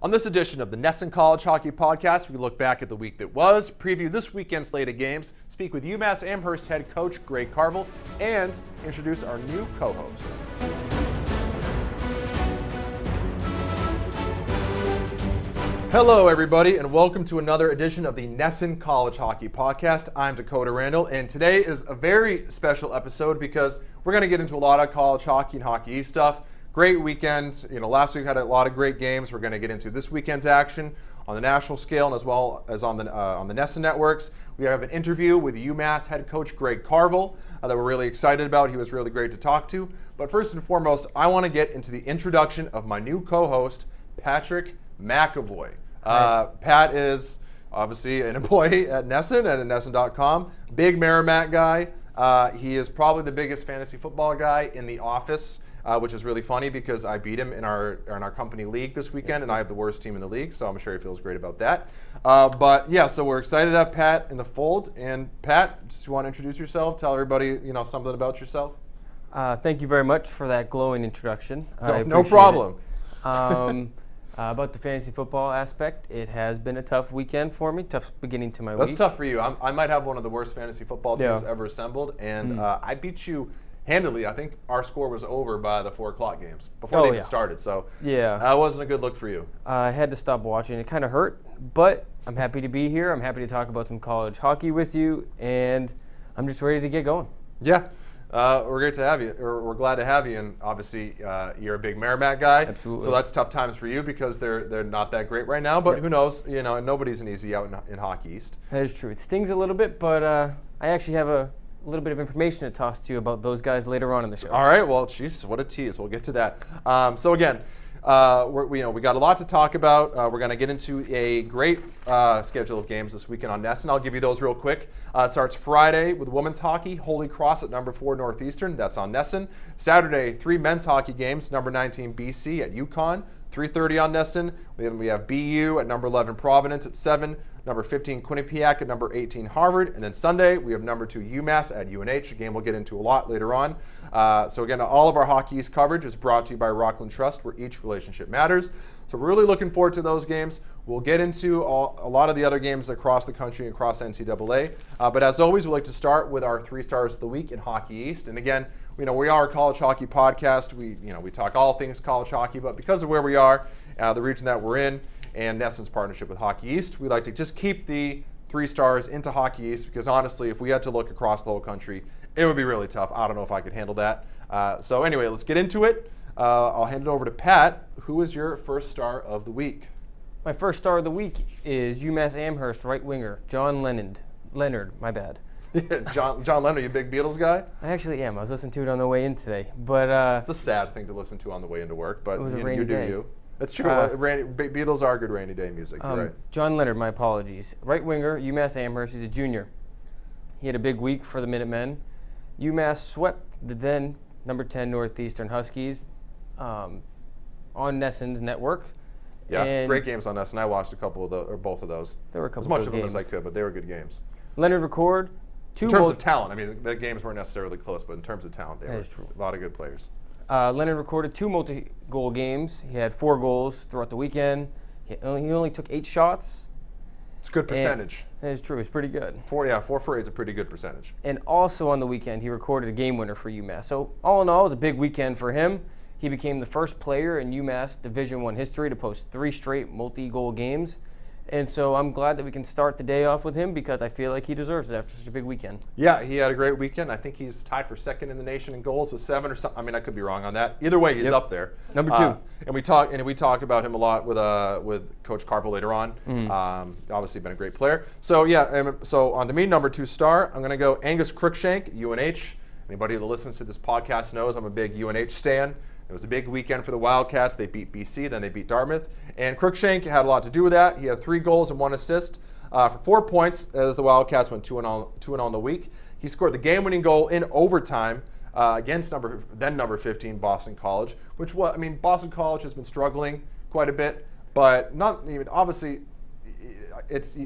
On this edition of the NESN College Hockey Podcast, we look back at the week that was, preview this weekend's slate of games, speak with UMass Amherst head coach Greg Carvel, and introduce our new co-host. Hello, everybody, and welcome to another edition of the NESN College Hockey Podcast. I'm Dakota Randall, and today is a very special episode because we're going to get into a lot of college hockey and Hockey East stuff. Great weekend. Last week had a lot of great games. We're going to get into this weekend's action on the national scale and as well as on the NESN networks. We have an interview with UMass head coach Greg Carvel that we're really excited about. He was really great to talk to. But first and foremost, I want to get into the introduction of my new co-host, Patrick Mcavoy. Pat is obviously an employee at NESN and at NESN.com. Big Merrimack guy. He is probably the biggest fantasy football guy in the office. Which is really funny because I beat him in our company league this weekend, and I have the worst team in the league, so I'm sure he feels great about that. But yeah, so we're excited to have Pat in the fold. And Pat, just want to introduce yourself, tell everybody something about yourself. Thank you very much for that glowing introduction. No problem. About the fantasy football aspect, it has been a tough weekend for me, tough beginning to my week. That's tough for you. I might have one of the worst fantasy football teams ever assembled, and I beat you handily. I think our score was over by the 4 o'clock games before they even started. So that wasn't a good look for you. I had to stop watching. It kind of hurt, but I'm happy to be here. I'm happy to talk about some college hockey with you, and I'm just ready to get going. Yeah, we're great to have you. We're glad to have you, and obviously you're a big Merrimack guy. Absolutely. So that's tough times for you because they're not that great right now. But who knows? Nobody's an easy out in Hockey East. That is true. It stings a little bit, but I actually have a little bit of information to toss to you about those guys later on in the show. All right. Well, geez, what a tease. We'll get to that. So again, we got a lot to talk about. We're going to get into a great schedule of games this weekend on NESN. I'll give you those real quick. It starts Friday with women's hockey, Holy Cross at number 4 Northeastern. That's on NESN. Saturday, 3 men's hockey games, number 19 BC at Uconn, 3:30 on NESN. We have BU at number 11 Providence at 7. Number 15 Quinnipiac at number 18 Harvard. And then Sunday, we have number 2 UMass at UNH. A game we'll get into a lot later on. So again, all of our Hockey East coverage is brought to you by Rockland Trust, where each relationship matters. So we're really looking forward to those games. We'll get into a lot of the other games across the country and across NCAA. But as always, we'd like to start with our 3 stars of the week in Hockey East. And again, we are a college hockey podcast. We talk all things college hockey, but because of where we are, the region that we're in, and NESN's partnership with Hockey East, we like to just keep the 3 stars into Hockey East because honestly, if we had to look across the whole country, it would be really tough. I don't know if I could handle that. So anyway, let's get into it. I'll hand it over to Pat. Who is your first star of the week? My first star of the week is UMass Amherst right winger, Leonard, my bad. John Leonard, you a big Beatles guy? I actually am. I was listening to it on the way in today. But it's a sad thing to listen to on the way into work, but it was a rainy day. You. It's true. Beatles are good rainy day music. You're right. John Leonard, my apologies. Right winger, UMass Amherst. He's a junior. He had a big week for the Minutemen. UMass swept the then number 10 Northeastern Huskies on NESN's network. Yeah, and great games on NESN. I watched a couple of those, or both of those. There were a couple as much of them games as I could, but they were good games. Leonard recorded 2 in terms of talent. I mean, the games weren't necessarily close, but in terms of talent, they were a lot of good players. Leonard recorded 2 multi-goal games. He had 4 goals throughout the weekend. He only took 8 shots. It's a good percentage. That is true. It's pretty good. 4 for 8 is a pretty good percentage. And also on the weekend, he recorded a game winner for UMass. So all in all, it was a big weekend for him. He became the first player in UMass Division I history to post 3 straight multi-goal games. And so I'm glad that we can start the day off with him because I feel like he deserves it after such a big weekend. Yeah, he had a great weekend. I think he's tied for 2nd in the nation in goals with 7 or something. I mean, I could be wrong on that. Either way, he's up there. Number 2. And we talk about him a lot with Coach Carvel later on. Obviously, been a great player. So yeah, so on to me, number 2 star. I'm going to go Angus Cruikshank, UNH. Anybody that listens to this podcast knows I'm a big UNH stan. It was a big weekend for the Wildcats. They beat BC, then they beat Dartmouth. And Cruikshank had a lot to do with that. He had 3 goals and 1 assist for 4 points as the Wildcats went 2-0 in the week. He scored the game-winning goal in overtime against number 15 Boston College, Boston College has been struggling quite a bit, but not even obviously. It's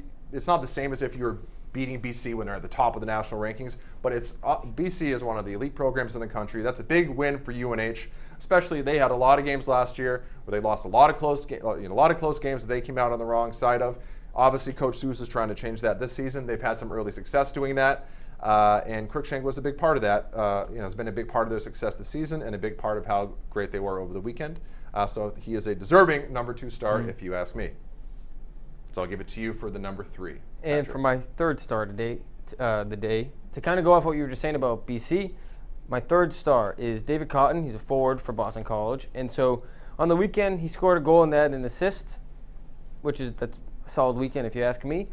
not the same as if you were beating BC when they're at the top of the national rankings. But it's BC is one of the elite programs in the country. That's a big win for UNH. Especially they had a lot of games last year where they lost a lot of close games that they came out on the wrong side of. Obviously, Coach Seuss is trying to change that this season. They've had some early success doing that, and Cruikshank was a big part of that. Has been a big part of their success this season and a big part of how great they were over the weekend. So he is a deserving number 2 star, if you ask me. So I'll give it to you for the number 3. And Patrick. for my third star today, to kind of go off what you were just saying about BC, my third star is David Cotton. He's a forward for Boston College. And so on the weekend, he scored a goal and that an assist, that's a solid weekend if you ask me.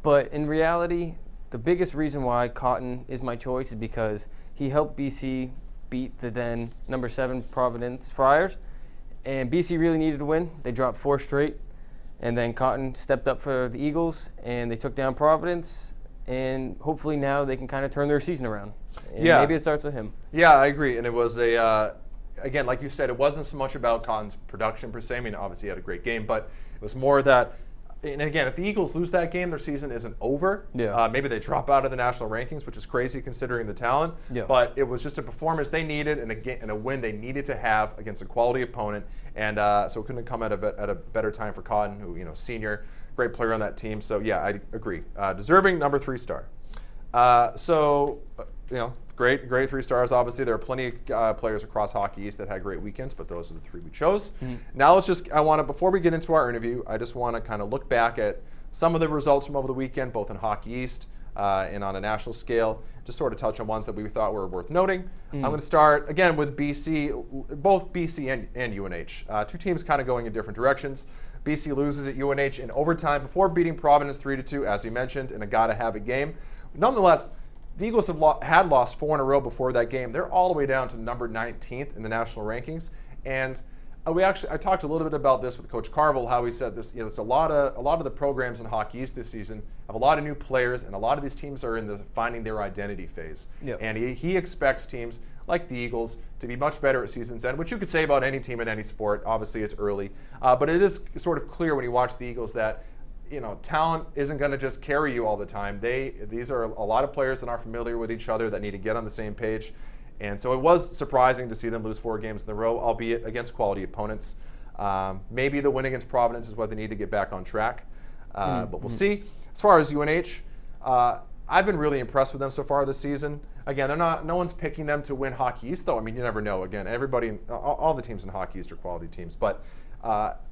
But in reality, the biggest reason why Cotton is my choice is because he helped BC beat the then number 7 Providence Friars. And BC really needed to win. They dropped 4 straight. And then Cotton stepped up for the Eagles, and they took down Providence. And hopefully now they can kind of turn their season around. And maybe it starts with him. Yeah, I agree. And it was again, like you said, it wasn't so much about Cotton's production per se. I mean, obviously he had a great game, but it was more that, and again, if the Eagles lose that game, their season isn't over. Yeah. Maybe they drop out of the national rankings, which is crazy considering the talent. Yeah. But it was just a performance they needed and a win they needed to have against a quality opponent. And so it couldn't have come at a better time for Cotton, who, senior, great player on that team. So yeah, I agree. Deserving number 3 star. Great 3 stars. Obviously, there are plenty of players across Hockey East that had great weekends, but those are the 3 we chose. Mm-hmm. Now before we get into our interview, I just want to kind of look back at some of the results from over the weekend, both in Hockey East and on a national scale, just sort of touch on ones that we thought were worth noting. Mm-hmm. I'm going to start, again, with both BC and UNH. 2 teams kind of going in different directions. BC loses at UNH in overtime before beating Providence 3-2, as you mentioned, in a gotta-have-it game. Nonetheless, the Eagles had lost 4 in a row before that game. They're all the way down to number 19th in the national rankings. And I talked a little bit about this with Coach Carvel, how he said this. There's a lot of the programs in Hockey East this season have a lot of new players, and a lot of these teams are in the finding their identity phase. Yep. And he expects teams like the Eagles to be much better at season's end, which you could say about any team in any sport. Obviously, it's early, but it is sort of clear when you watch the Eagles that talent isn't going to just carry you all the time. These are a lot of players that aren't familiar with each other that need to get on the same page. And so it was surprising to see them lose 4 games in a row, albeit against quality opponents. Maybe the win against Providence is what they need to get back on track. But we'll see. As far as UNH, I've been really impressed with them so far this season. Again, no one's picking them to win Hockey East, though. I mean, you never know. Again, all the teams in Hockey East are quality teams. But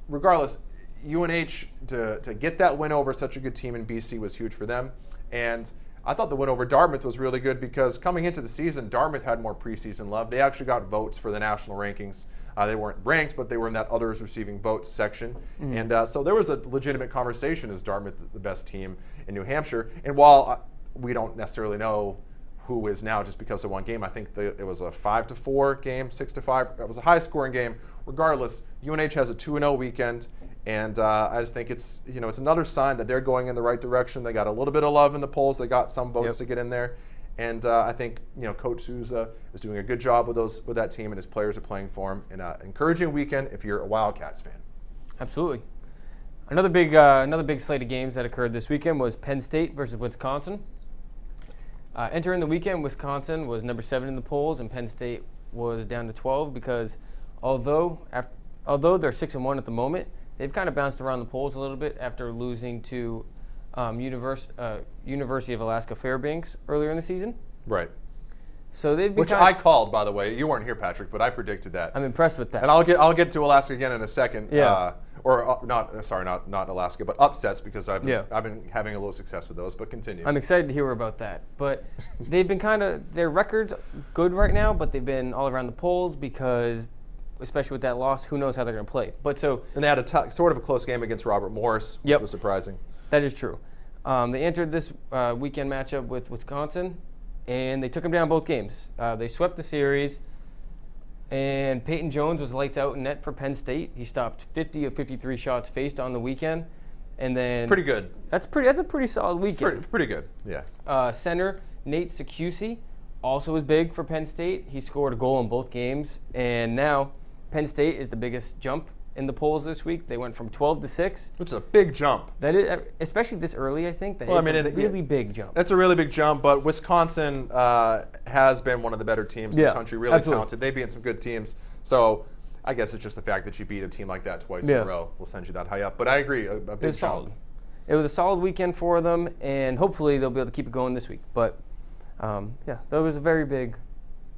regardless, UNH to get that win over such a good team in BC was huge for them. And I thought the win over Dartmouth was really good because coming into the season, Dartmouth had more preseason love. They actually got votes for the national rankings. They weren't ranked, but they were in that others receiving votes section. Mm-hmm. And so there was a legitimate conversation, is Dartmouth the best team in New Hampshire? And while we don't necessarily know who is now just because of one game, I think it was a 5-4 game, 6-5. It was a high-scoring game. Regardless, UNH has a 2-0 weekend. And I just think it's another sign that they're going in the right direction. They got a little bit of love in the polls. They got some votes to get in there. And I think Coach Souza is doing a good job with that team, and his players are playing for him. And encouraging weekend if you're a Wildcats fan. Absolutely. Another big slate of games that occurred this weekend was Penn State versus Wisconsin. Entering the weekend, Wisconsin was number 7 in the polls, and Penn State was down to 12 because although they're 6-1 at the moment, they've kind of bounced around the polls a little bit after losing to University of Alaska Fairbanks earlier in the season. Right. So they've been which I called, by the way. You weren't here, Patrick, but I predicted that. I'm impressed with that. And I'll get to Alaska again in a second. Yeah. Not Alaska, but upsets, because I've been having a little success with those. But continue. I'm excited to hear about that. But they've been their record's good right now, but they've been all around the polls because, especially with that loss, who knows how they're going to play. And they had a sort of a close game against Robert Morris, which was surprising. That is true. They entered this weekend matchup with Wisconsin, and they took them down both games. They swept the series, and Peyton Jones was lights out in net for Penn State. He stopped 50 of 53 shots faced on the weekend, and then pretty good. That's a pretty solid weekend. Pretty good. Yeah. Center Nate Sekusi also was big for Penn State. He scored a goal in both games, and now Penn State is the biggest jump in the polls this week. They went from 12 to 6. Which is a big jump. That is, especially this early, I think. It's a really big jump. It's a really big jump, but Wisconsin has been one of the better teams in the country. Really talented. They beat some good teams. So I guess it's just the fact that you beat a team like that twice in a row will send you that high up. But I agree, a big jump. Solid. It was a solid weekend for them, and hopefully they'll be able to keep it going this week. But that was a very big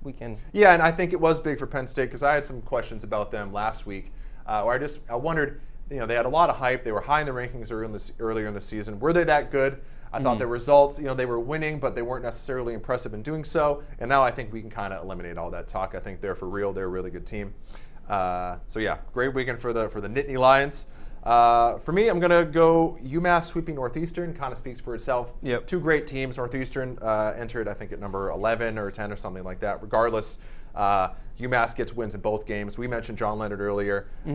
weekend. Yeah, and I think it was big for Penn State because I had some questions about them last week. Where I wondered, they had a lot of hype. They were high in the rankings earlier in the season. Were they that good? I thought their results, they were winning, but they weren't necessarily impressive in doing so. And now I think we can kind of eliminate all that talk. I think they're for real. They're a really good team. Great weekend for the Nittany Lions. For me, I'm going to go UMass sweeping Northeastern. Kind of speaks for itself. Yep. Two great teams. Northeastern entered, I think, at number 11 or 10 or something like that. Regardless, UMass gets wins in both games. We mentioned John Leonard earlier. They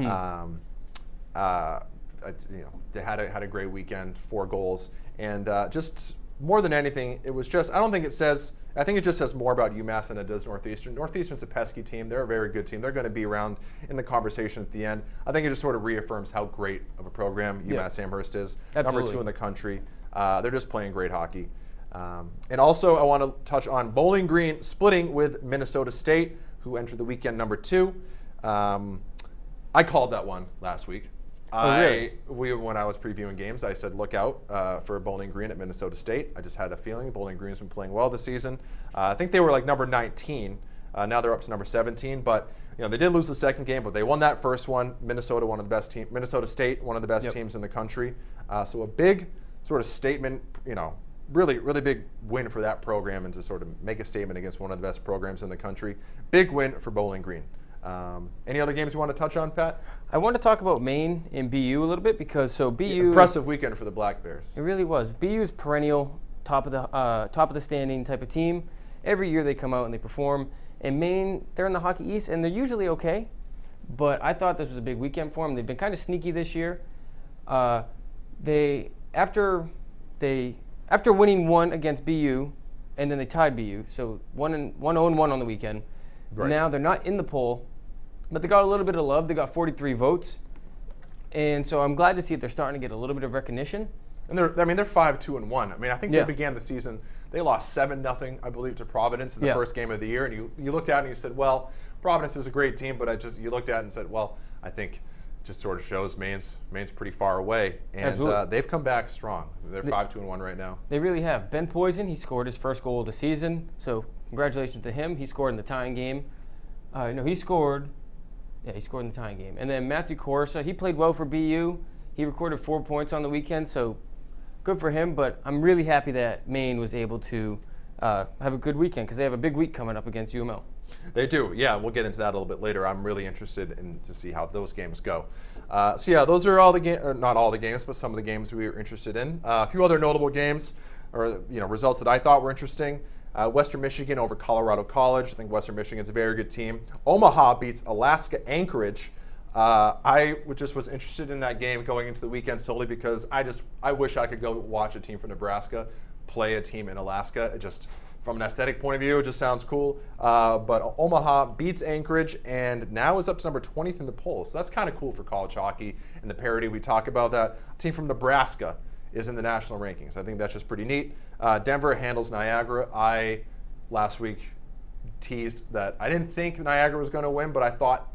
had a great weekend, 4 goals. And just more than anything, it was just, I think it just says more about UMass than it does Northeastern. Northeastern's a pesky team. They're a very good team. They're going to be around in the conversation at the end. I think it just sort of reaffirms how great of a program UMass Amherst is. Absolutely. Number 2 in the country. They're just playing great hockey. And also, I want to touch on Bowling Green splitting with Minnesota State, who entered the weekend number 2. I called that one last week. Really? When I was previewing games, I said look out for Bowling Green at Minnesota State. I just had a feeling Bowling Green's been playing well this season. I think they were like number 19. Now they're up to number 17. But they did lose the second game, but they won that first one. Minnesota, one of the best teams. Minnesota State, one of the best teams in the country. So a big sort of statement. Really, really big win for that program, and to sort of make a statement against one of the best programs in the country. Big win for Bowling Green. Any other games you want to touch on, Pat? I want to talk about Maine and BU a little bit because BU impressive weekend for the Black Bears. It really was. BU's perennial top of the standing type of team. Every year they come out and they perform. And Maine, they're in the Hockey East and they're usually okay. But I thought this was a big weekend for them. They've been kind of sneaky this year. After winning one against BU, and then they tied BU, so 1-0-1 on the weekend. Right. Now they're not in the poll, but they got a little bit of love. They got 43 votes, and so I'm glad to see that they're starting to get a little bit of recognition. And they're 5-2-1. I mean, I think they began the season. They lost 7-0, I believe, to Providence in the first game of the year. And you looked at it and you said, well, Providence is a great team, but you looked at it and said, well, I think it just sort of shows Maine's pretty far away. And they've come back strong. They're 5-2-1 right now. They really have. Ben Poison, he scored his first goal of the season. So congratulations to him. He scored in the tying game. He scored in the tying game. And then Matthew Corsa, he played well for BU. He recorded 4 points on the weekend, so good for him. But I'm really happy that Maine was able to have a good weekend because they have a big week coming up against UML. They do, yeah. We'll get into that a little bit later. I'm really interested to see how those games go. Those are all the games, not all the games, but some of the games we were interested in. A few other notable games, or results that I thought were interesting. Western Michigan over Colorado College. I think Western Michigan's a very good team. Omaha beats Alaska Anchorage. I just was interested in that game going into the weekend solely because I wish I could go watch a team from Nebraska play a team in Alaska. It just, from an aesthetic point of view, it just sounds cool. But Omaha beats Anchorage and now is up to number 20th in the poll. So that's kind of cool for college hockey and the parity we talk about. That a team from Nebraska is in the national rankings. I think that's just pretty neat. Denver handles Niagara. I last week teased that I didn't think Niagara was going to win, but I thought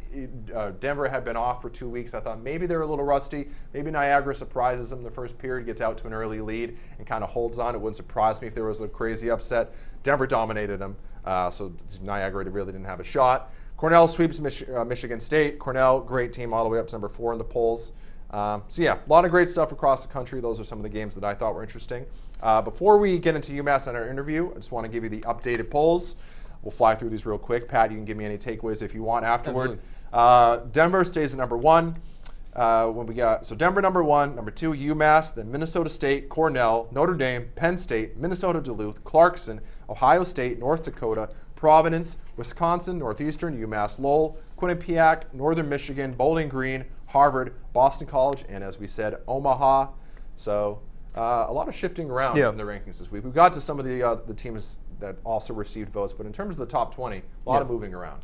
Denver had been off for 2 weeks. I thought maybe they're a little rusty. Maybe Niagara surprises them in the first period, gets out to an early lead, and kind of holds on. It wouldn't surprise me if there was a crazy upset. Denver dominated them, so Niagara really didn't have a shot. Cornell sweeps Michigan State. Cornell, great team, all the way up to number 4 in the polls. A lot of great stuff across the country. Those are some of the games that I thought were interesting. Before we get into UMass and our interview, I just want to give you the updated polls. We'll fly through these real quick. Pat, you can give me any takeaways if you want afterward. Denver stays at number 1. Denver number 1, number 2 UMass, then Minnesota State, Cornell, Notre Dame, Penn State, Minnesota Duluth, Clarkson, Ohio State, North Dakota, Providence, Wisconsin, Northeastern, UMass Lowell, Quinnipiac, Northern Michigan, Bowling Green, Harvard, Boston College, and as we said, Omaha. So a lot of shifting around in the rankings this week. We got to some of the teams that also received votes, but in terms of the top 20, a lot of moving around.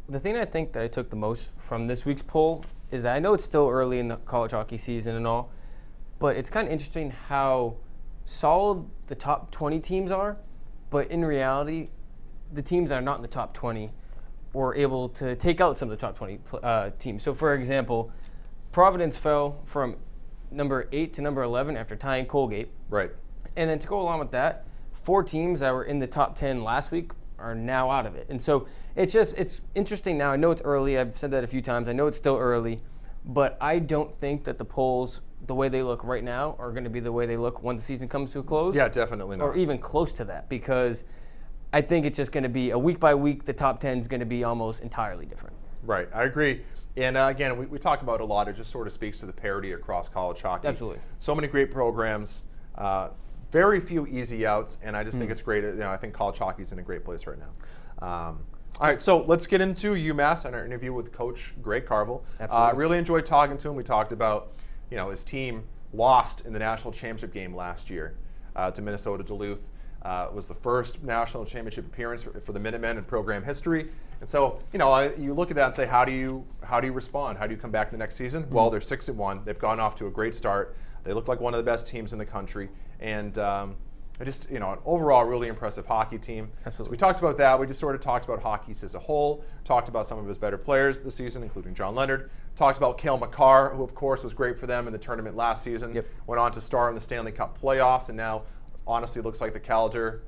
The thing I think that I took the most from this week's poll is that I know it's still early in the college hockey season and all, but it's kind of interesting how solid the top 20 teams are, but in reality, the teams that are not in the top 20 were able to take out some of the top 20 teams. So, for example, Providence fell from number 8 to number 11 after tying Colgate. Right. And then to go along with that, 4 teams that were in the top 10 last week are now out of it. And so it's interesting now. I know it's early. I've said that a few times. I know it's still early, but I don't think that the polls, the way they look right now, are going to be the way they look when the season comes to a close. Yeah, definitely not. Or even close to that, because I think it's just going to be a week by week, the top 10 is going to be almost entirely different. Right, I agree. And again, we talk about a lot. It just sort of speaks to the parity across college hockey. Absolutely. So many great programs, very few easy outs, and I just think it's great. I think college hockey's in a great place right now. All right, so let's get into UMass and our interview with Coach Greg Carvel. Really enjoyed talking to him. We talked about, his team lost in the national championship game last year to Minnesota Duluth. It was the first national championship appearance for the Minutemen in program history. And so, you look at that and say, how do you respond? How do you come back the next season? Mm-hmm. Well, they're 6-1. They've gone off to a great start. They look like one of the best teams in the country. And an overall really impressive hockey team. Absolutely. So we talked about that. We just sort of talked about hockey as a whole, talked about some of his better players this season, including John Leonard. Talked about Cale Makar, who, of course, was great for them in the tournament last season. Yep. Went on to star in the Stanley Cup playoffs, and now honestly looks like the Calder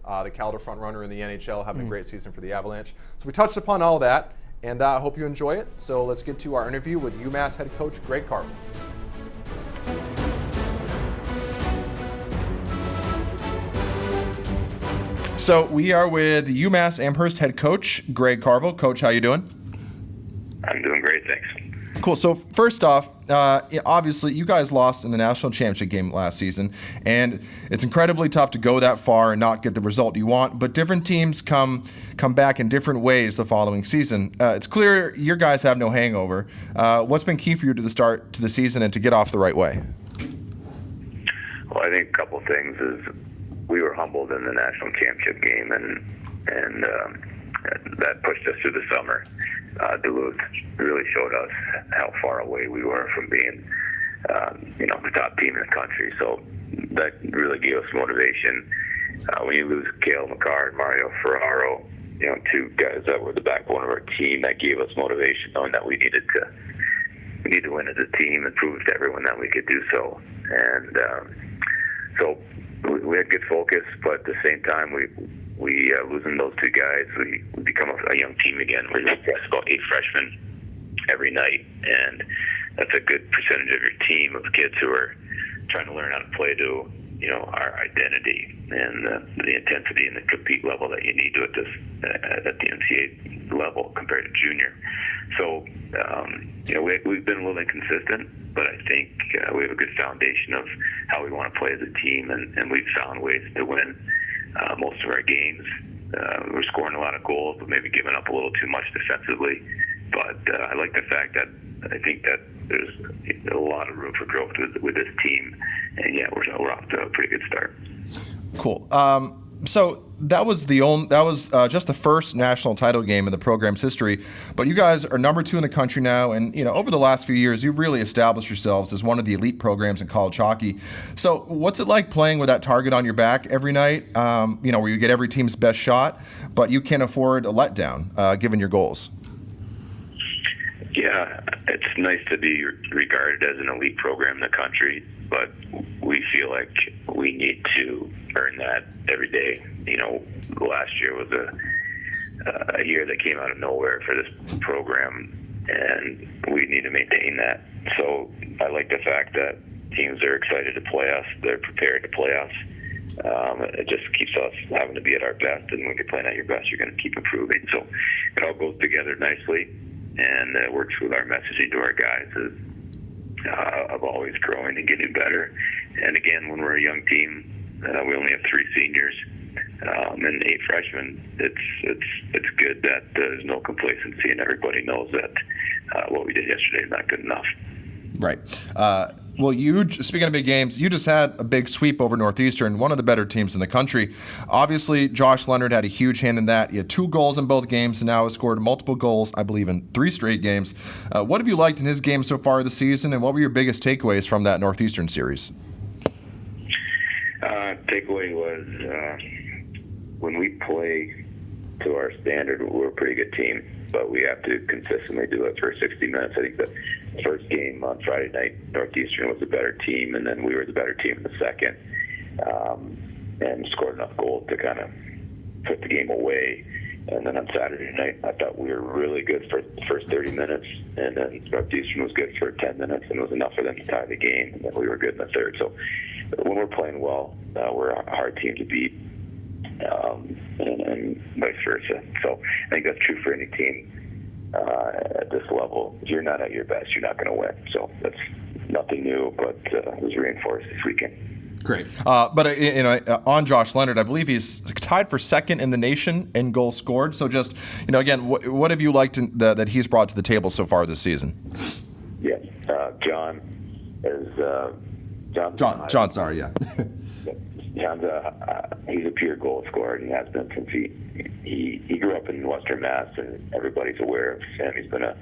front runner in the NHL, having a great season for the Avalanche. So we touched upon all that, and I hope you enjoy it. So let's get to our interview with UMass head coach Greg Carvel. So we are with UMass Amherst head coach Greg Carvel. Coach, how you doing? I'm doing great, thanks. Cool. So first off, obviously you guys lost in the national championship game last season, and it's incredibly tough to go that far and not get the result you want. But different teams come back in different ways the following season. It's clear your guys have no hangover. What's been key for you to the start to the season and to get off the right way? Well, I think a couple things is we were humbled in the national championship game, and that pushed us through the summer. Duluth really showed us how far away we were from being, the top team in the country. So that really gave us motivation. When you lose Cale Makar and Mario Ferraro, 2 guys that were the backbone of our team, that gave us motivation, knowing that we needed to win as a team and prove to everyone that we could do so. And so we had good focus, but at the same time, we losing those 2 guys, we become a young team again. We press about 8 freshmen every night, and that's a good percentage of your team of kids who are trying to learn how to play to our identity and the intensity and the compete level that you need to at the NCAA level compared to junior. So we've been a little inconsistent, but I think we have a good foundation of how we want to play as a team, and we've found ways to win most of our games. We're scoring a lot of goals, but maybe giving up a little too much defensively. But I like the fact that I think that there's a lot of room for growth with this team, and we're off to a pretty good start. Cool. So that was just the first national title game in the program's history, but you guys are number 2 in the country now, and over the last few years, you've really established yourselves as one of the elite programs in college hockey. So what's it like playing with that target on your back every night? Where you get every team's best shot, but you can't afford a letdown given your goals. Yeah, it's nice to be regarded as an elite program in the country, but we feel like we need to earn that every day. Last year was a year that came out of nowhere for this program, and we need to maintain that. So I like the fact that teams are excited to play us. They're prepared to play us. It just keeps us having to be at our best, and when you're playing at your best, you're going to keep improving. So it all goes together nicely, and it works with our messaging to our guys of always growing and getting better. And again, when we're a young team, we only have 3 seniors and 8 freshmen. It's good that there's no complacency, and everybody knows that what we did yesterday is not good enough. Right. Well, speaking of big games, you just had a big sweep over Northeastern, one of the better teams in the country. Obviously, Josh Leonard had a huge hand in that. He had 2 goals in both games and now has scored multiple goals, I believe, in 3 straight games. What have you liked in his game so far this season, and what were your biggest takeaways from that Northeastern series? Takeaway was when we play to our standard, we're a pretty good team, but we have to consistently do it for 60 minutes. I think the first game on Friday night, Northeastern was a better team, and then we were the better team in the second, and scored enough goals to kind of put the game away. And then on Saturday night, I thought we were really good for the first 30 minutes, and then Northeastern was good for 10 minutes, and it was enough for them to tie the game, and then we were good in the third. So when we're playing well, we're a hard team to beat, and vice versa. So I think that's true for any team at this level. If you're not at your best, you're not going to win. So that's nothing new, but it was reinforced this weekend. Great. But on Josh Leonard, I believe he's tied for second in the nation in goals scored. So just, again, what have you liked that he's brought to the table so far this season? Yeah, John is John, sorry, yeah. John's he's a pure goal scorer, and he has been since he grew up in Western Mass, and everybody's aware of him. He's been a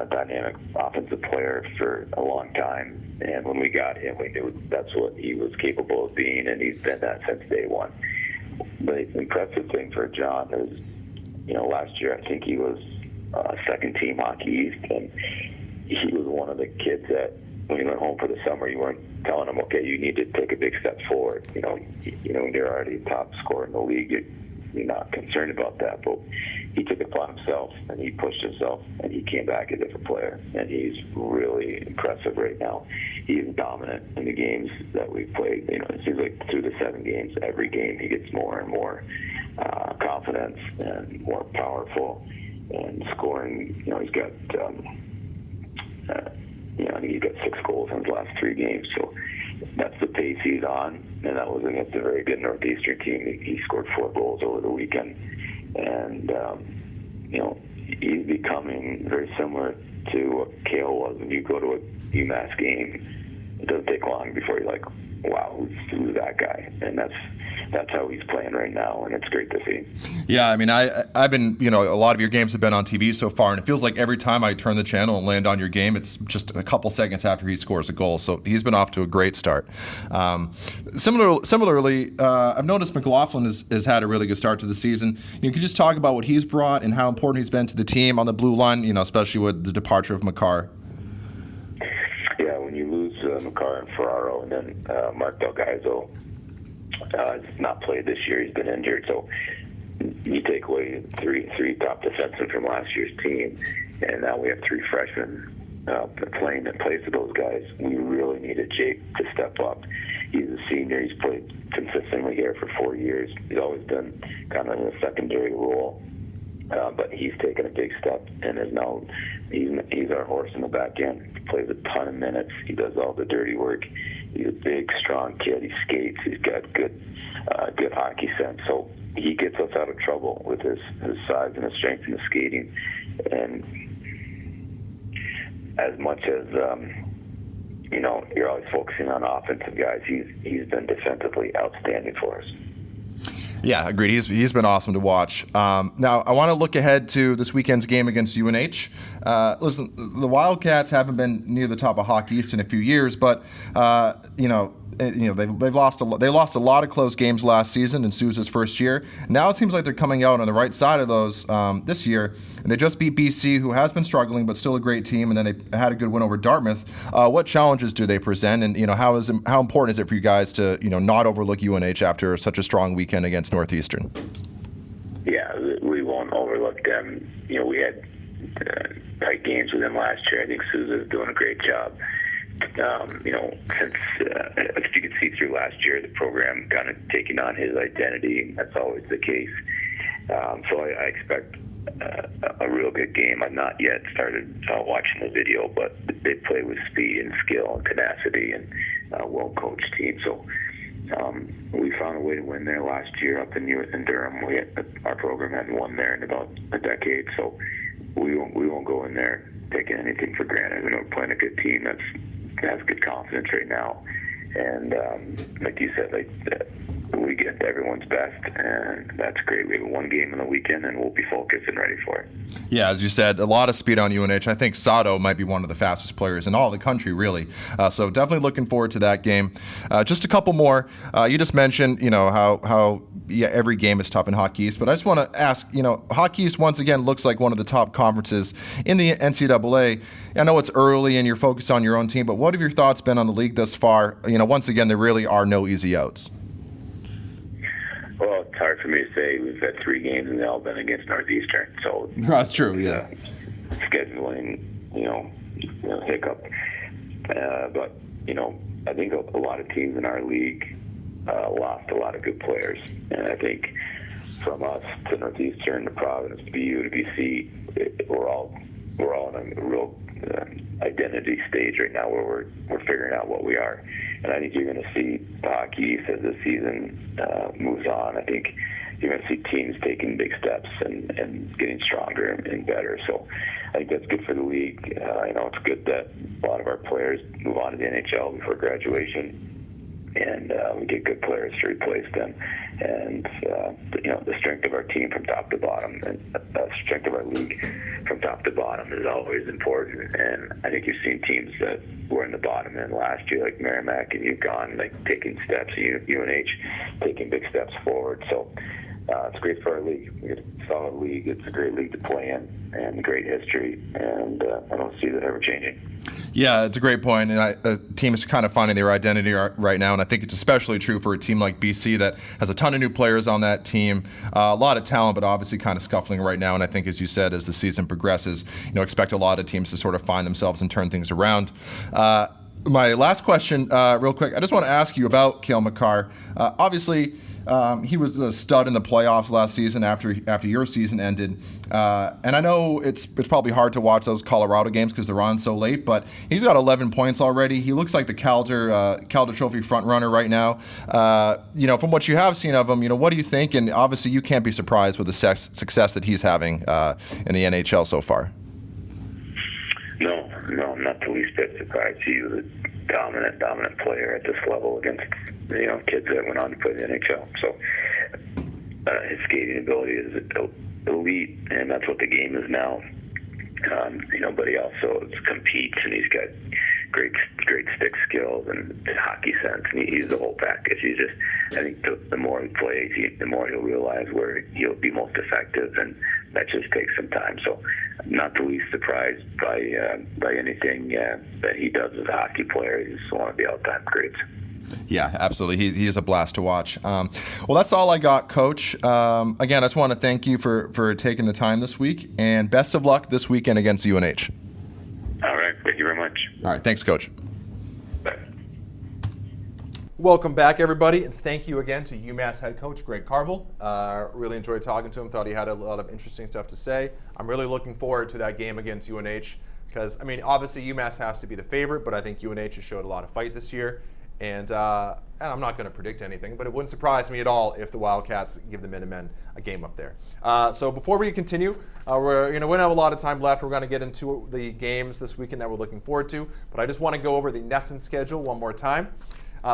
dynamic offensive player for a long time, and when we got him, we knew that's what he was capable of being, and he's been that since day one. The impressive thing for John is, last year I think he was second team Hockey East, and he was one of the kids that when he went home for the summer, you weren't telling him, okay, you need to take a big step forward. When you're already top scorer in the league, you're not concerned about that. But he took it upon himself, and he pushed himself, and he came back a different player. And he's really impressive right now. He is dominant in the games that we've played. It seems like through the 7 games, every game he gets more and more confidence and more powerful and scoring. He's got I think he's got 6 goals in his last 3 games. So that's the pace he's on, and that was against a very good Northeastern team. He scored 4 goals over the weekend, and he's becoming very similar to what Kale was. When you go to a UMass game, it doesn't take long before you're like, wow, who's that guy? And that's how he's playing right now, and it's great to see. Yeah, I mean, I've been, a lot of your games have been on TV so far, and it feels like every time I turn the channel and land on your game, it's just a couple seconds after he scores a goal. So he's been off to a great start. Similarly, I've noticed McLaughlin has had a really good start to the season. You can just talk about what he's brought and how important he's been to the team on the blue line, especially with the departure of McCarr. Yeah, when you lose McCarr and Ferraro, and then Mark Delgaizo has not played this year. He's been injured. So you take away three top defensemen from last year's team, and now we have 3 freshmen playing in place of those guys. We really needed Jake to step up. He's a senior. He's played consistently here for 4 years. He's always been kind of in a secondary role. But he's taken a big step and is now he's our horse in the back end. He plays a ton of minutes. He does all the dirty work. He's a big, strong kid. He skates. He's got good hockey sense. So he gets us out of trouble with his size and his strength and his skating. And as much as you're always focusing on offensive guys, he's been defensively outstanding for us. Yeah, agreed. He's been awesome to watch. Now, I want to look ahead to this weekend's game against UNH. Listen, the Wildcats haven't been near the top of Hockey East in a few years, but they lost a lot of close games last season in Sousa's first year. Now it seems like they're coming out on the right side of those this year, and they just beat BC, who has been struggling but still a great team, and then they had a good win over Dartmouth. What challenges do they present, and how important is it for you guys to not overlook UNH after such a strong weekend against Northeastern? Yeah, we won't overlook them. We had tight games with them last year. I think Sousa's doing a great job. Since as you could see through last year, the program kind of taking on his identity. That's always the case. So I expect a real good game. I've not yet started watching the video, but they play with speed and skill and tenacity and a well-coached team. So we found a way to win there last year up in Durham. Our program hadn't won there in about a decade, so we won't go in there taking anything for granted. We're playing a good team that has good confidence right now, and like you said, we get everyone's best, and that's great. We have one game on the weekend, and we'll be focused and ready for it. Yeah, as you said, a lot of speed on UNH. I think Sato might be one of the fastest players in all the country, really. So definitely looking forward to that game. Just a couple more. You just mentioned, how every game is tough in Hockey East, but I just want to ask, Hockey East once again looks like one of the top conferences in the NCAA. I know it's early and you're focused on your own team, but what have your thoughts been on the league thus far? Once again, there really are no easy outs. Well, it's hard for me to say. We've had 3 games and they've all been against Northeastern, so that's true. Yeah, scheduling, hiccup. But I think a lot of teams in our league lost a lot of good players, and I think from us to Northeastern to Providence to BU to BC, we're all in a real identity stage right now where we're figuring out what we are. And I think you're going to see the Hockey East as the season moves on. I think you're going to see teams taking big steps and getting stronger and better. So I think that's good for the league. It's good that a lot of our players move on to the NHL before graduation, and we get good players to replace them. And the strength of our team from top to bottom, and the strength of our league from top to bottom is always important. And I think you've seen teams that were in the bottom end last year, like Merrimack and Uconn, taking steps. UNH taking big steps forward. So it's great for our league. We get a solid league. It's a great league to play in, and great history. And I don't see that ever changing. Yeah, it's a great point, and the team is kind of finding their identity right now, and I think it's especially true for a team like BC that has a ton of new players on that team, a lot of talent, but obviously kind of scuffling right now. And I think, as you said, as the season progresses, expect a lot of teams to sort of find themselves and turn things around. My last question, real quick, I just want to ask you about Cale Makar. Obviously, he was a stud in the playoffs last season after your season ended. And I know it's probably hard to watch those Colorado games because they're on so late, but he's got 11 points already. He looks like the Calder Trophy front runner right now. From what you have seen of him, what do you think? And obviously you can't be surprised with the success that he's having in the NHL so far. No, I'm not the least bit surprised. He was a dominant player at this level against kids that went on to play in the NHL. So his skating ability is elite, and that's what the game is now. But he also competes, and he's got great stick skills and hockey sense, and he's the whole package. I think the more he plays, the more he'll realize where he'll be most effective, and that just takes some time. So I'm not the least surprised by anything that he does as a hockey player. He's one of the all-time greats. Yeah, absolutely. He is a blast to watch. Well, that's all I got, Coach. Again, I just want to thank you for taking the time this week, and best of luck this weekend against UNH. All right. Thank you very much. All right. Thanks, Coach. Bye. Welcome back, everybody, and thank you again to UMass head coach Greg Carvel. Really enjoyed talking to him. Thought he had a lot of interesting stuff to say. I'm really looking forward to that game against UNH because, obviously UMass has to be the favorite, but I think UNH has showed a lot of fight this year. And I'm not going to predict anything, but it wouldn't surprise me at all if the Wildcats give the Minutemen a game up there. So before we continue, we don't have a lot of time left. We're going to get into the games this weekend that we're looking forward to, but I just want to go over the NESN schedule one more time.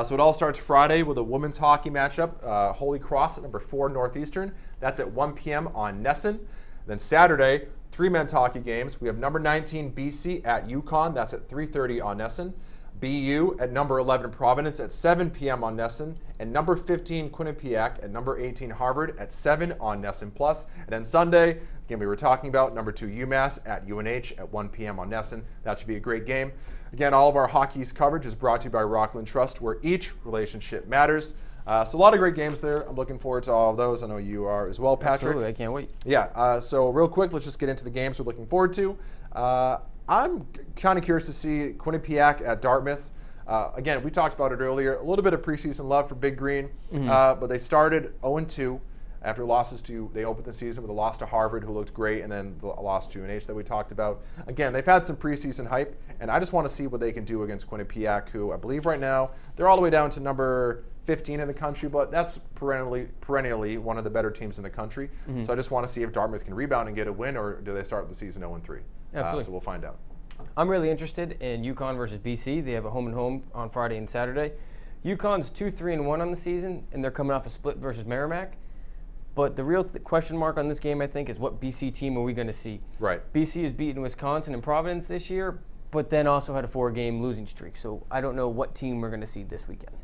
So it all starts Friday with a women's hockey matchup, Holy Cross at number 4 Northeastern. That's at 1 p.m. on NESN. Then Saturday, 3 men's hockey games. We have number 19 BC at Uconn. That's at 3:30 on NESN. BU at number 11 Providence at 7 p.m. on NESN, and number 15 Quinnipiac at number 18 Harvard at 7 on NESN Plus. And then Sunday, again, we were talking about number 2 UMass at UNH at 1 p.m. on NESN. That should be a great game. Again, all of our Hockey's coverage is brought to you by Rockland Trust, where each relationship matters. So a lot of great games there. I'm looking forward to all of those. I know you are as well, Patrick. Absolutely, I can't wait. Yeah, so real quick, let's just get into the games we're looking forward to. I'm kind of curious to see Quinnipiac at Dartmouth. Again, we talked about it earlier. A little bit of preseason love for Big Green, but they started 0-2 after losses to. They opened the season with a loss to Harvard, who looked great, and then a loss to UNH that we talked about. Again, they've had some preseason hype, and I just want to see what they can do against Quinnipiac, who I believe right now they're all the way down to number 15 in the country, but that's perennially one of the better teams in the country. So I just want to see if Dartmouth can rebound and get a win, or do they start the season 0-3. Absolutely. So we'll find out. I'm really interested in Uconn versus BC. They have a home and home on Friday and Saturday. Uconn's 2-3-1 on the season, and they're coming off a split versus Merrimack. But the real question mark on this game, I think, is what BC team are we going to see? Right. BC has beaten Wisconsin and Providence this year, but then also had a 4-game losing streak. So I don't know what team we're going to see this weekend.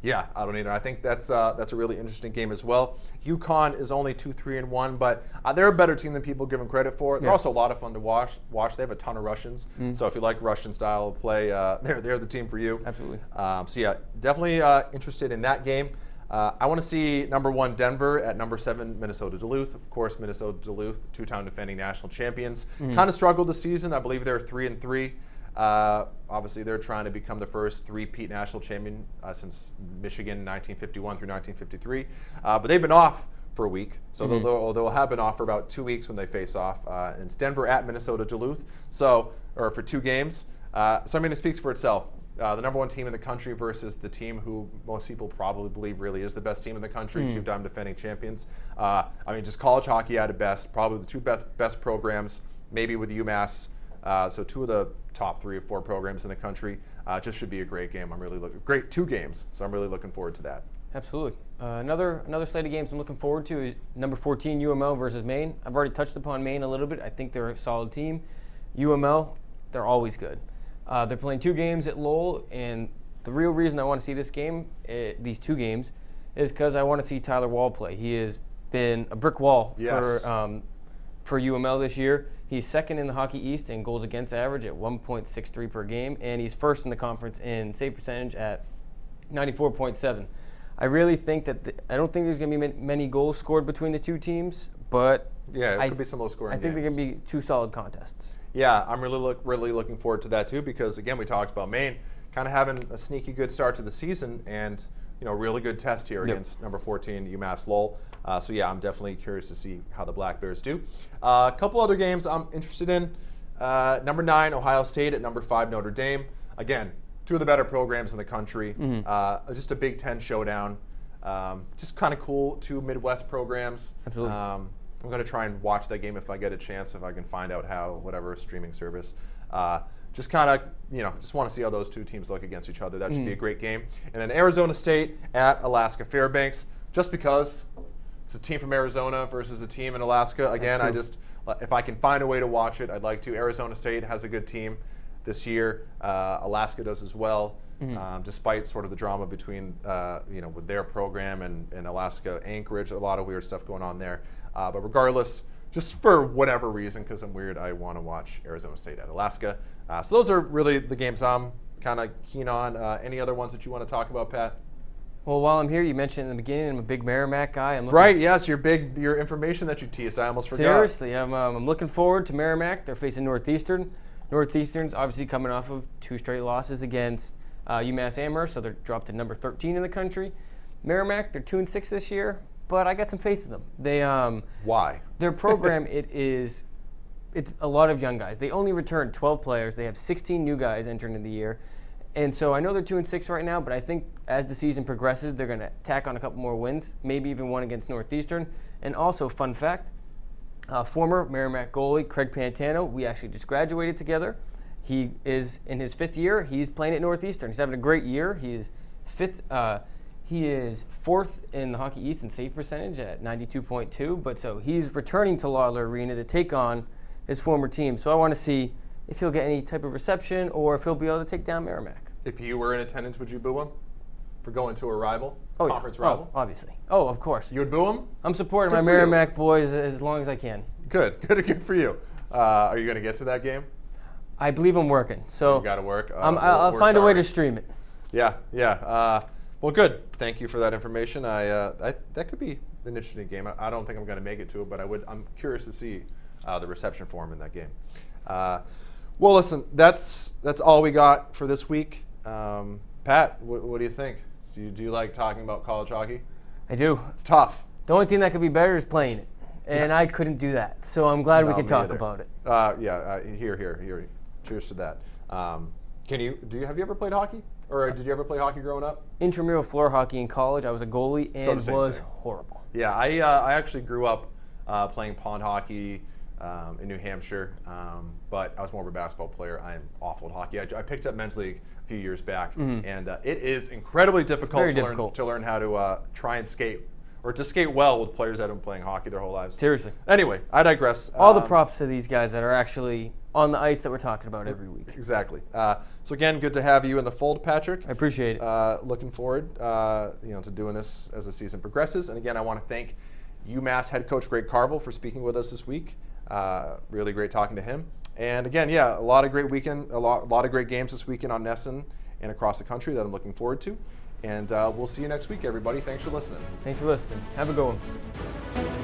Yeah, I don't either. I think that's a really interesting game as well. UConn is only 2-3-1, but they're a better team than people give them credit for. They're also a lot of fun to watch. They have a ton of Russians, so if you like Russian style of play, they're the team for you. Absolutely. So yeah, definitely interested in that game. I want to see number 1 Denver at number 7 Minnesota Duluth. Of course, Minnesota Duluth, 2-time defending national champions. Kind of struggled this season. I believe they're 3-3. Obviously, they're trying to become the first 3-peat national champion since Michigan 1951 through 1953. But they've been off for a week, so they'll have been off for about 2 weeks when they face off. And it's Denver at Minnesota Duluth, or for 2 games. So I mean, it speaks for itself. The number 1 team in the country versus the team who most people probably believe really is the best team in the country, 2-time defending champions. I mean, just college hockey at its best, probably the 2 best programs, maybe with UMass. So 2 of the top 3 or 4 programs in the country. Just should be a great game. Great 2 games. So I'm really looking forward to that. Absolutely. Another slate of games I'm looking forward to is number 14 UML versus Maine. I've already touched upon Maine a little bit. I think they're a solid team. UML, they're always good. They're playing 2 games at Lowell, and the real reason I want to see this game, these 2 games, is because I want to see Tyler Wall play. He has been a brick wall for UML this year. He's 2nd in the Hockey East in goals against average at 1.63 per game, and he's 1st in the conference in save percentage at 94.7. I really think that I don't think there's going to be many goals scored between the 2 teams, but yeah, it could be some low scoring games. I think they're going to be 2 solid contests. Yeah, I'm really looking forward to that too, because again, we talked about Maine kind of having a sneaky good start to the season, and really good test here against number 14 UMass Lowell. So yeah, I'm definitely curious to see how the Black Bears do. A couple other games I'm interested in. Number 9 Ohio State at number 5 Notre Dame. Again, 2 of the better programs in the country. Just a Big Ten showdown. Just kind of cool, 2 Midwest programs. Absolutely. I'm going to try and watch that game if I get a chance, if I can find out how, whatever streaming service. Just kind of, just want to see how those 2 teams look against each other. That should be a great game. And then Arizona State at Alaska Fairbanks, just because it's a team from Arizona versus a team in Alaska. Again, if I can find a way to watch it, I'd like to. Arizona State has a good team this year. Alaska does as well, despite sort of the drama between, with their program and Alaska Anchorage. A lot of weird stuff going on there. But regardless, just for whatever reason, because I'm weird, I want to watch Arizona State at Alaska. So those are really the games I'm kind of keen on. Any other ones that you want to talk about, Pat? Well, while I'm here, you mentioned in the beginning I'm a big Merrimack guy. Right, yes, your information that you teased. I almost forgot. Seriously, I'm looking forward to Merrimack. They're facing Northeastern. Northeastern's obviously coming off of 2 straight losses against UMass Amherst, so they're dropped to number 13 in the country. Merrimack, they're 2-6 this year, but I got some faith in them. They Why? Their program it's a lot of young guys. They only returned 12 players. They have 16 new guys entering in the year. And so I know they're 2-6 right now, but I think as the season progresses, they're going to tack on a couple more wins, maybe even one against Northeastern. And also, fun fact, former Merrimack goalie Craig Pantano, we actually just graduated together. He is in his 5th year. He's playing at Northeastern. He's having a great year. He is 4th in the Hockey East in save percentage at 92.2. But so he's returning to Lawler Arena to take on his former team. So I want to see if he'll get any type of reception or if he'll be able to take down Merrimack. If you were in attendance, would you boo him for going to a rival, conference yeah. rival? Oh, obviously. Oh, of course. You would boo him? I'm supporting Good my for Merrimack you. boys as long as I can. Good for you. Are you going to get to that game? I believe I'm working. So You got to work. I'll find a way to stream it. Yeah. Well, good. Thank you for that information. That could be an interesting game. I don't think I'm going to make it to it, but I'm curious to see the reception for him in that game. Well, listen, that's all we got for this week. Pat, what do you think? Do you like talking about college hockey? I do. It's tough. The only thing that could be better is playing it, and I couldn't do that. So I'm glad we could talk about it. Here. Cheers to that. Have you ever played hockey, or did you ever play hockey growing up? Intramural floor hockey in college. I was a goalie and was horrible. Yeah, I actually grew up playing pond hockey in New Hampshire, but I was more of a basketball player. I am awful at hockey. I picked up men's league a few years back, and it is incredibly difficult to learn how to try and skate, or to skate well with players that have been playing hockey their whole lives. Seriously. Anyway, I digress. All the props to these guys that are actually on the ice that we're talking about every week. Exactly. So again, good to have you in the fold, Patrick. I appreciate it. Looking forward, to doing this as the season progresses. And again, I want to thank UMass head coach Greg Carvel for speaking with us this week. Really great talking to him. And again, a lot of great weekend, a lot of great games this weekend on NESN and across the country that I'm looking forward to. And we'll see you next week, everybody. Thanks for listening. Thanks for listening. Have a good one.